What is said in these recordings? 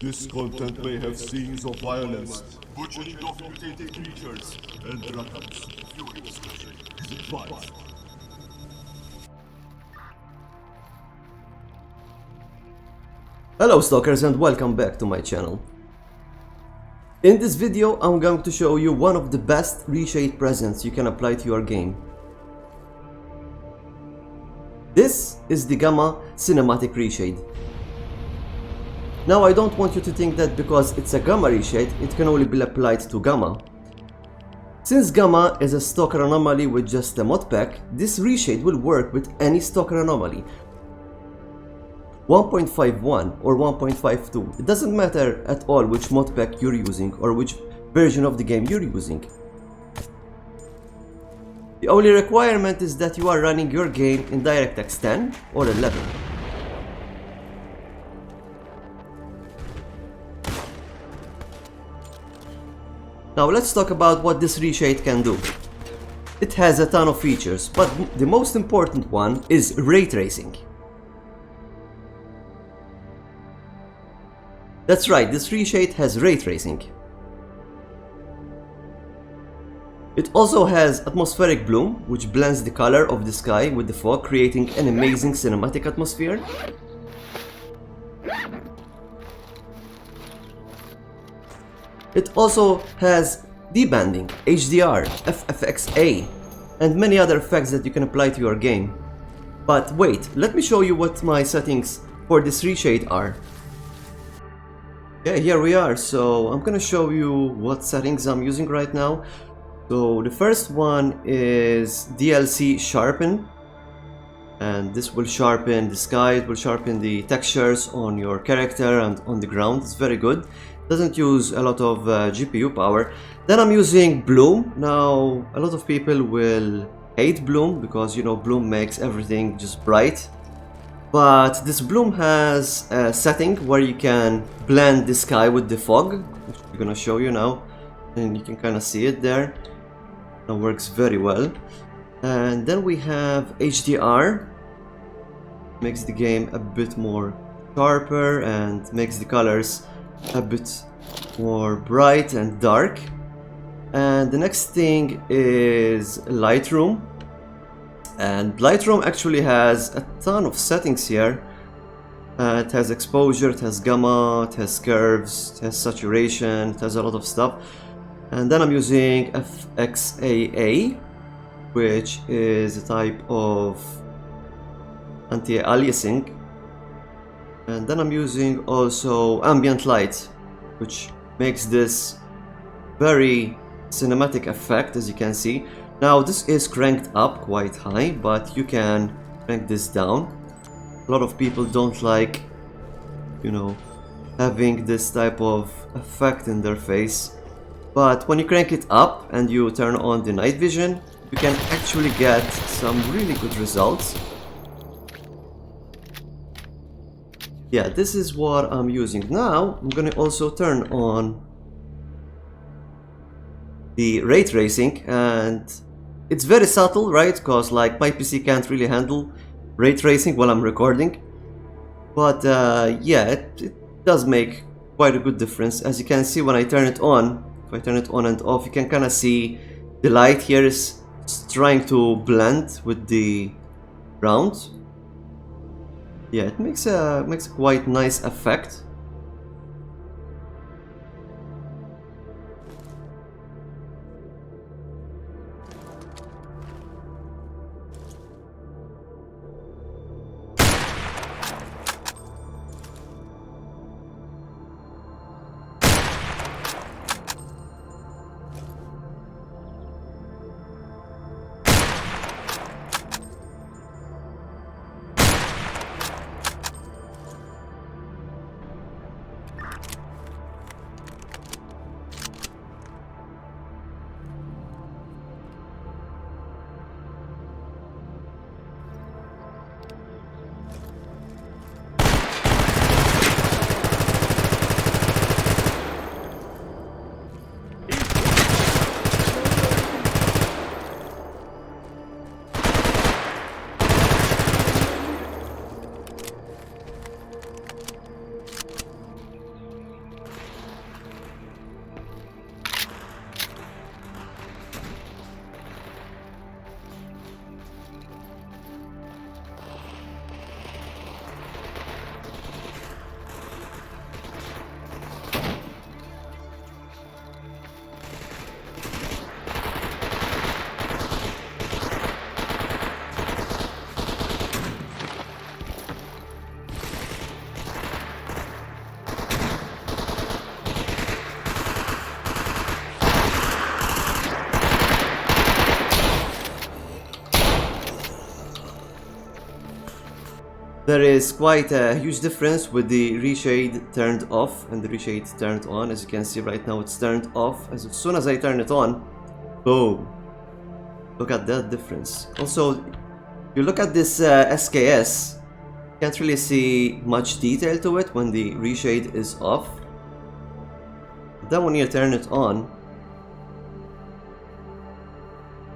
This content may have scenes of violence, butchering of mutated creatures, and dragons. Viewer discretion is advised. Hello Stalkers and welcome back to my channel. In this video I'm going to show you one of the best reshade presents you can apply to your game. This is the G.A.M.M.A cinematic reshade. Now I don't want you to think that because it's a G.A.M.M.A reshade it can only be applied to G.A.M.M.A. Since G.A.M.M.A is a Stalker Anomaly with just a mod pack, this reshade will work with any Stalker Anomaly. 1.51 or 1.52, it doesn't matter at all which mod pack you're using or which version of the game you're using. The only requirement is that you are running your game in DirectX 10 or 11. Now let's talk about what this reshade can do. It has a ton of features, but the most important one is ray tracing. That's right, this reshade has ray tracing. It also has atmospheric bloom, which blends the color of the sky with the fog, creating an amazing cinematic atmosphere. It also has debanding, HDR, FFXA, and many other effects that you can apply to your game. But wait, let me show you what my settings for this reshade are. Okay, here we are. So I'm gonna show you what settings I'm using right now. So the first one is DLC Sharpen, and this will sharpen the sky, it will sharpen the textures on your character and on the ground. It's very good. Doesn't use a lot of GPU power. Then I'm using Bloom. Now a lot of people will hate Bloom because, you know, Bloom makes everything just bright. But this Bloom has a setting where you can blend the sky with the fog, which I'm gonna show you now, and you can kind of see it there. That works very well. And then we have HDR, makes the game a bit more sharper and makes the colors a bit more bright and dark. And the next thing is Lightroom. And Lightroom actually has a ton of settings here. It has exposure, it has gamma, it has curves, it has saturation, it has a lot of stuff. And then I'm using FXAA, which is a type of anti-aliasing. And then I'm using also ambient light, which makes this very cinematic effect, as you can see. Now this is cranked up quite high, but you can crank this down. A lot of people don't like, you know, having this type of effect in their face. But when you crank it up and you turn on the night vision, you can actually get some really good results. Yeah, this is what I'm using now. I'm gonna also turn on the ray tracing, and it's very subtle, right? Because like my PC can't really handle ray tracing while I'm recording. But yeah, it does make quite a good difference. As you can see when I turn it on, if I turn it on and off, you can kind of see the light here is trying to blend with the ground. Yeah, it makes a quite nice effect. There is quite a huge difference with the reshade turned off and the reshade turned on. As you can see right now, it's turned off. As soon as I turn it on, boom. Look at that difference. Also, if you look at this SKS, you can't really see much detail to it when the reshade is off. Then when you turn it on,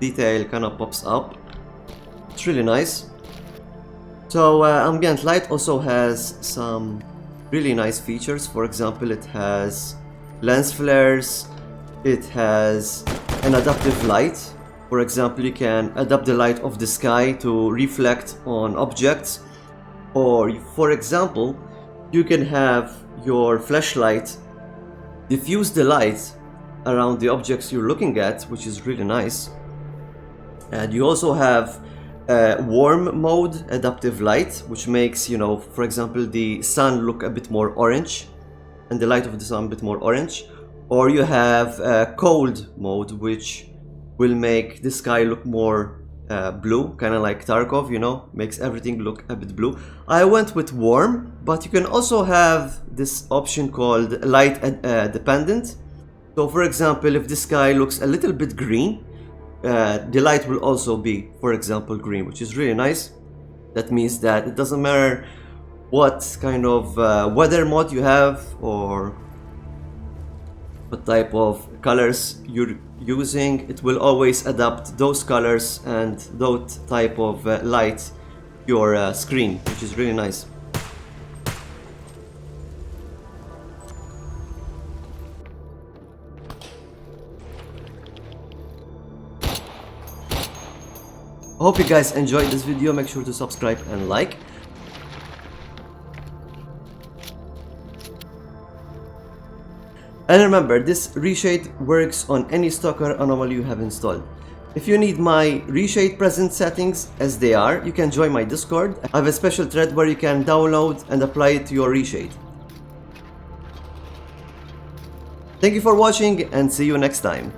detail kind of pops up. It's really nice. So ambient light also has some really nice features. For example, it has lens flares, it has an adaptive light. For example, you can adapt the light of the sky to reflect on objects, or for example, you can have your flashlight diffuse the light around the objects you're looking at, which is really nice. And you also have warm mode adaptive light, which makes, you know, for example, the sun look a bit more orange and the light of the sun a bit more orange. Or you have cold mode, which will make the sky look more blue, kind of like Tarkov, you know, makes everything look a bit blue. I went with warm, but you can also have this option called light dependent. So for example, if the sky looks a little bit green, the light will also be, for example, green, which is really nice. That means that it doesn't matter what kind of weather mode you have or what type of colors you're using, it will always adapt those colors and that type of light to your screen, which is really nice. I hope you guys enjoyed this video. Make sure to subscribe and like. And remember, this reshade works on any Stalker Anomaly you have installed. If you need my reshade present settings as they are, you can join my Discord. I have a special thread where you can download and apply it to your reshade. Thank you for watching and see you next time.